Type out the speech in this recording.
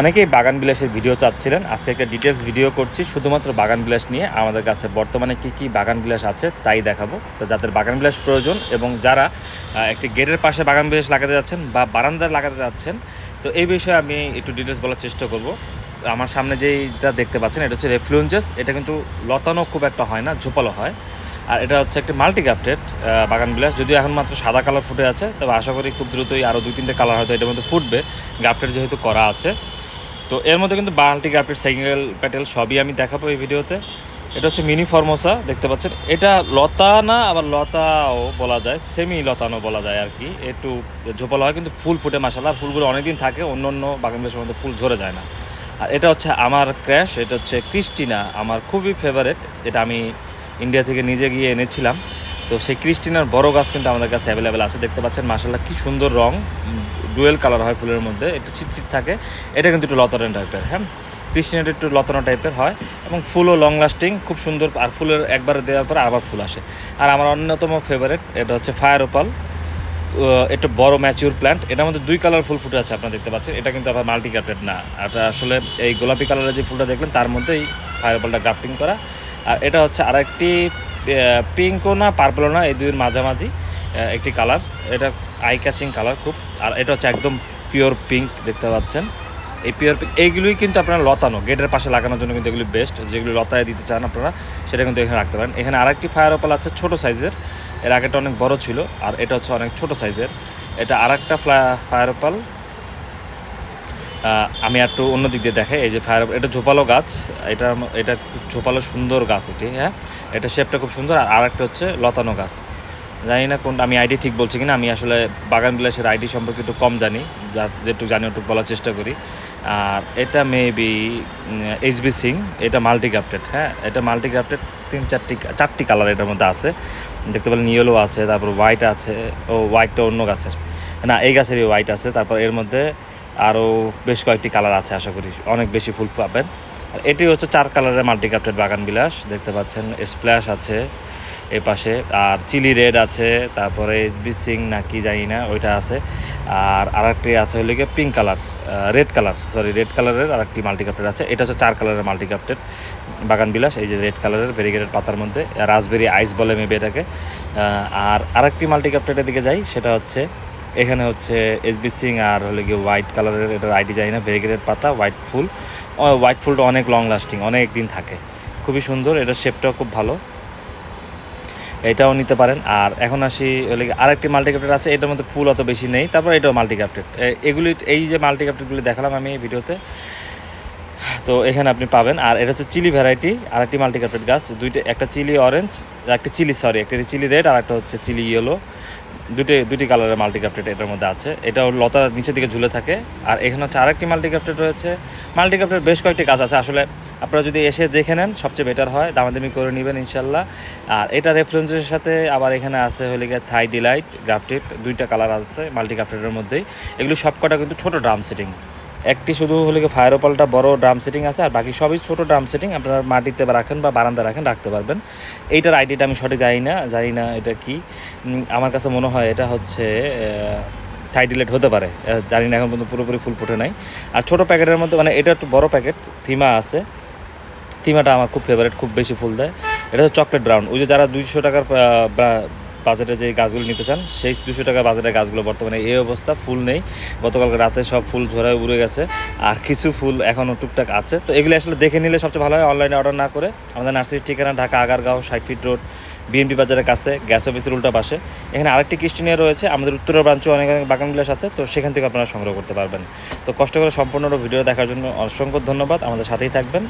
অনেকেই বাগান বিলাসের ভিডিও চাচ্ছিলেন। আজকে একটা ডিটেলস ভিডিও করছি শুধুমাত্র বাগান বিলাস নিয়ে। আমাদের কাছে বর্তমানে কি বাগান বিলাস আছে তাই দেখাবো। তো যাদের বাগান বিলাস প্রয়োজন এবং যারা একটি গেটের পাশে বাগান বিলাস লাগাতে যাচ্ছেন বা বারান্দায় লাগাতে যাচ্ছেন, তো এই বিষয়ে আমি একটু ডিটেলস বলার চেষ্টা করব। আমার সামনে যেইটা দেখতে পাচ্ছেন এটা হচ্ছে রেফ্লুয়েন্সেস। এটা কিন্তু লতানো খুব একটা হয় না, ঝোপালো হয়। আর এটা হচ্ছে একটি মাল্টি গ্রাফটেড বাগান বিলাস। যদিও এখন মাত্র সাদা কালার ফুটে আছে, তবে আশা করি খুব দ্রুতই আরও 2-3টে কালার হয়তো এটার মধ্যে ফুটবে, গ্রাফটেড যেহেতু করা আছে। তো এর মধ্যে কিন্তু মাল্টি গ্রাফটেড সিঙ্গেল প্যাটেল সবই আমি দেখাবো এই ভিডিওতে। এটা হচ্ছে মিনি ফর্মোসা, দেখতে পাচ্ছেন। এটা লতা না, আবার লতাও বলা যায়, সেমি লতানো বলা যায় আর কি। একটু ঝোপালো হয় কিন্তু ফুল ফুটে মাশাআল্লাহ। ফুলগুলো অনেকদিন থাকে, অন্য অন্য বাগান বিলাসের মধ্যে ফুল ঝরে যায় না। আর এটা হচ্ছে আমার ক্র্যাশ, এটা হচ্ছে ক্রিস্টিনা, আমার খুবই ফেভারেট। এটা আমি ইন্ডিয়া থেকে নিজে গিয়ে এনেছিলাম। তো সেই ক্রিস্টিনার বড় গাছ কিন্তু আমাদের কাছে অ্যাভেলেবেল আছে, দেখতে পাচ্ছেন মাশাআল্লাহ কি সুন্দর রং, ডুয়েল কালার হয় ফুলের মধ্যে, একটু চিটচিট থাকে। এটা কিন্তু একটু লতানো টাইপের, হ্যাঁ, ক্রিস্টিনাটা একটু লতানো টাইপের হয় এবং ফুলও লং লাস্টিং, খুব সুন্দর। আর ফুলের একবার দেওয়ার পর আবার ফুল আসে। আর আমার অন্যতম ফেভারেট এটা হচ্ছে ফায়ার ওপাল, একটু বড় ম্যাচিউর প্ল্যান্ট। এটার মধ্যে 2 কালার ফুল ফুটে আছে, আপনারা দেখতে পাচ্ছেন। এটা কিন্তু আবার মাল্টি গ্রাফটেড না, এটা আসলে এই গোলাপি কালারের যে ফুলটা দেখলেন তার মধ্যেই ফায়ার ওপালটা গ্রাফটিং করা। আর এটা হচ্ছে আরেকটি পিঙ্কও না পার্পলও না, এই দুইয়ের মাঝামাঝি একটি কালার। এটা আই ক্যাচিং কালার খুব। আর এটা হচ্ছে একদম পিওর পিঙ্ক, দেখতে পাচ্ছেন। এই পিওর পিঙ্ক এইগুলোই কিন্তু আপনারা লতানো গেটের পাশে লাগানোর জন্য কিন্তু এগুলি বেস্ট। যেগুলি লতায় দিতে চান আপনারা সেটা কিন্তু এখানে রাখতে পারেন। এখানে আরেকটি ফায়ার ওপাল আছে ছোটো সাইজের, এর আগেটা অনেক বড় ছিল, আর এটা হচ্ছে অনেক ছোট সাইজের। এটা আরেকটা ফায়ার ওপাল। আমি একটু অন্য দিক দিয়ে দেখাই। এই যে ফায়ার, এটা ঝোপালো গাছ, এটা ঝোপালো সুন্দর গাছ এটি, হ্যাঁ, এটা শেপটা খুব সুন্দর। আর আরেকটা হচ্ছে লতানো গাছ, জানি না কোনটা, আমি আইডি ঠিক বলছি কিনা। আমি আসলে বাগান বিলাসের আইডি সম্পর্কে একটু কম জানি, যেটুকু জানি ওটুকু বলার চেষ্টা করি। আর এটা মেবি এইচবি সিং, এটা মাল্টি গ্রাফটেড, হ্যাঁ, এটা মাল্টি গ্রাফটেড। 4টি কালার এটার মধ্যে আছে, দেখতে পেলেন। ইয়েলো আছে, তারপর হোয়াইট আছে। ও হোয়াইটটা অন্য গাছের না, এই গাছেরই হোয়াইট আছে। তারপর এর মধ্যে আরও বেশ কয়েকটি কালার আছে, আশা করি অনেক বেশি ফুল পাবেন। আর এটি হচ্ছে 4 কালারের মাল্টি গ্রাফটেড বাগান বিলাস, দেখতে পাচ্ছেন। স্প্ল্যাশ আছে এ পাশে, আর চিলি রেড আছে, তারপরে এইচবি সিং না কি জানি না ওইটা আছে। আর আরেকটি আছে হলে গিয়ে পিঙ্ক কালার, রেড কালারের আরেকটি মাল্টি গ্রাফটেড আছে। এটা হচ্ছে 4 কালারের মাল্টি গ্রাফটেড বাগান বিলাস। এই যে রেড কালারের ভেরিগেটেড পাতার মধ্যে রাসবেরি আইস বলে মেবি এটাকে। আর আরেকটি মাল্টি গ্রাফটেডের দিকে যাই, সেটা হচ্ছে এখানে হচ্ছে এইচবি সিং আর হলে গিয়ে হোয়াইট কালারের, এটার আইডি জানি না, ভেরিগেটেড পাতা, হোয়াইট ফুল। হোয়াইট ফুলটা অনেক লং লাস্টিং, অনেক দিন থাকে, খুবই সুন্দর। এটার শেপটাও খুব ভালো, এটাও নিতে পারেন। আর এখন আসি হলে আরেকটি মাল্টি গ্রাফটেড আছে, এটার মধ্যে ফুল অত বেশি নেই, তারপর এটাও মাল্টি গ্রাফটেড। এগুলি, এই যে মাল্টি গ্রাফটেডগুলি দেখালাম আমি এই ভিডিওতে, তো এখানে আপনি পাবেন। আর এটা হচ্ছে চিলি ভ্যারাইটি, আরেকটি মাল্টি গ্রাফটেড গাছ, দুইটা, একটা চিলি অরেঞ্জ, একটা চিলি রেড, আর একটা হচ্ছে চিলি ইয়েলো। দুটি কালারের মাল্টি গ্রাফটেড এটার মধ্যে আছে। এটাও লতার নিচের দিকে ঝুলে থাকে। আর এখানে হচ্ছে আরেকটি মাল্টি গ্রাফটেড রয়েছে। মাল্টি গ্রাফটেড বেশ কয়েকটি গাছ আছে, আসলে আপনারা যদি এসে দেখে নেন সবচেয়ে বেটার হয়, দামাদামি করে নেবেন ইনশাল্লাহ। আর এটা রেফারেন্সের সাথে আবার এখানে আছে হলে গিয়ে থাই ডিলাইট গ্রাফটেড, 2টা কালার আছে মাল্টি গ্রাফটেডের মধ্যেই। এগুলো সবকটা কিন্তু ছোটো ড্রাম সেটিং, একটি শুধু হলে গিয়ে ফায়ার ওপালটা বড় ড্রাম সেটিং আছে, আর বাকি সবই ছোটো ড্রাম সেটিং। আপনারা মাটিতে রাখেন বা বারান্দা রাখতে পারবেন। এইটার আইডিটা আমি সঠিক জানি না এটা কি। আমার কাছে মনে হয় এটা হচ্ছে থাইডিলেট হতে পারে, জানি না, এখন পর্যন্ত পুরোপুরি ফুল ফুটে নাই। আর ছোটো প্যাকেটের মধ্যে, মানে এটা একটু বড় প্যাকেট, থিমা আছে। থিমাটা আমার খুব ফেভারিট, খুব বেশি ফুল দেয়। এটা হচ্ছে চকলেট ব্রাউন। ওই যে যারা 200 টাকার বাজেটে যে গাছগুলো নিতে চান, সেই 200 টাকার বাজেটের গাছগুলো বর্তমানে এই অবস্থা, ফুল নেই। গতকালকে রাতে সব ফুল ঝরায় উড়ে গেছে, আর কিছু ফুল এখনও টুকটাক আছে। তো এগুলো আসলে দেখে নিলে সবচেয়ে ভালো হয়, অনলাইনে অর্ডার না করে। আমাদের নার্সারির ঠিকানা Dhaka Agargaon 60 fit road, BNP বাজারের কাছে, গ্যাস অফিসের উল্টা পাশে। এখানে আরেকটি ক্রিস্টিনিয়া রয়েছে, আমাদের উত্তরের ব্রাঞ্চে অনেক বাগান বিলাস আছে, তো সেখান থেকে আপনারা সংগ্রহ করতে পারবেন। তো কষ্ট করে সম্পূর্ণ ভিডিও দেখার জন্য অসংখ্য ধন্যবাদ, আমাদের সাথেই থাকবেন।